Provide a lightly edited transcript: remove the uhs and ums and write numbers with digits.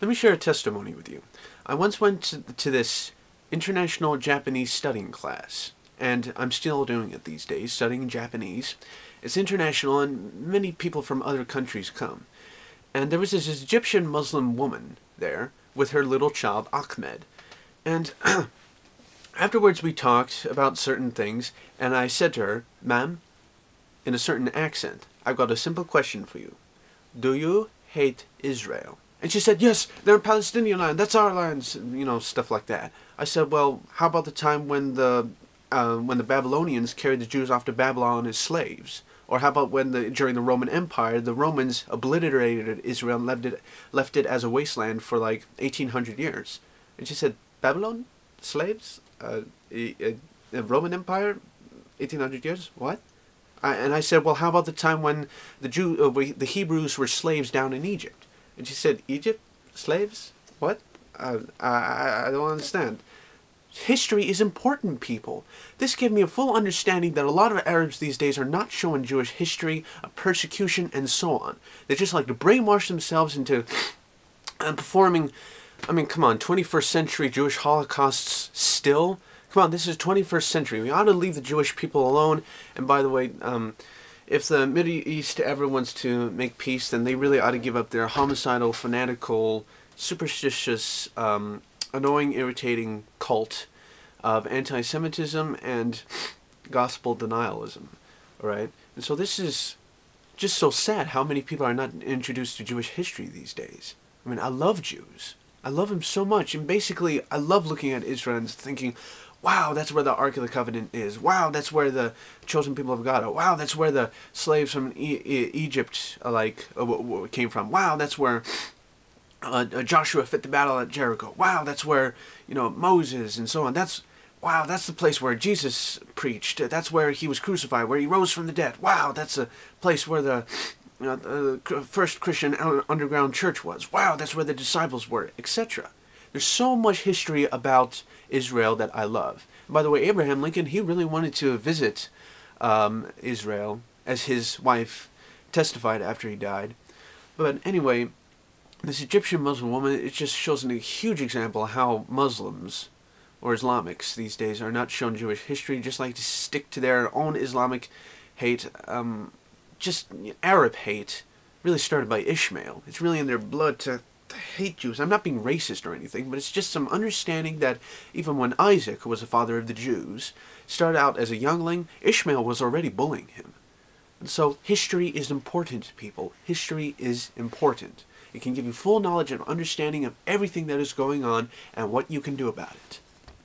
Let me share a testimony with you. I once went to this international Japanese studying class, and I'm still doing it these days, studying Japanese. It's international, and many people from other countries come. And there was this Egyptian Muslim woman there with her little child, Ahmed. And afterwards we talked about certain things, and I said to her, "Ma'am, in a certain accent, I've got a simple question for you. Do you hate Israel?" And she said, "Yes, they're Palestinian land, that's our land," you know, stuff like that. I said, "Well, how about the time when the Babylonians carried the Jews off to Babylon as slaves? Or how about when during the Roman Empire, the Romans obliterated Israel and left it as a wasteland for like 1800 years?" And she said, "Babylon? Slaves? The Roman Empire? 1800 years? What?" And I said, "Well, how about the time when the Hebrews were slaves down in Egypt?" And she said, "Egypt? Slaves? What? I don't understand." History is important, people. This gave me a full understanding that a lot of Arabs these days are not showing Jewish history, persecution, and so on. They just like to brainwash themselves into performing, I mean, come on, 21st century Jewish holocausts still? Come on, this is 21st century. We ought to leave the Jewish people alone. And by the way, if the Middle East ever wants to make peace, then they really ought to give up their homicidal, fanatical, superstitious, annoying, irritating cult of anti-Semitism and gospel denialism. Alright? And so this is just so sad how many people are not introduced to Jewish history these days. I mean, I love Jews. I love them so much. And basically, I love looking at Israel and thinking, wow, that's where the Ark of the Covenant is. Wow, that's where the chosen people of God are. Wow, that's where the slaves from Egypt came from. Wow, that's where Joshua fit the battle at Jericho. Wow, that's where, you know, Moses and so on. Wow, that's the place where Jesus preached. That's where he was crucified, where he rose from the dead. Wow, that's a place where the first Christian underground church was. Wow, that's where the disciples were, etc. There's so much history about Israel that I love. And by the way, Abraham Lincoln, he really wanted to visit Israel, as his wife testified after he died. But anyway, this Egyptian Muslim woman, it just shows a huge example of how Muslims, or Islamics these days, are not shown Jewish history, just like to stick to their own Islamic hate. Just Arab hate really started by Ishmael. It's really in their blood to hate Jews. I'm not being racist or anything, but it's just some understanding that even when Isaac, who was the father of the Jews, started out as a youngling, Ishmael was already bullying him. And so history is important, people. History is important. It can give you full knowledge and understanding of everything that is going on and what you can do about it.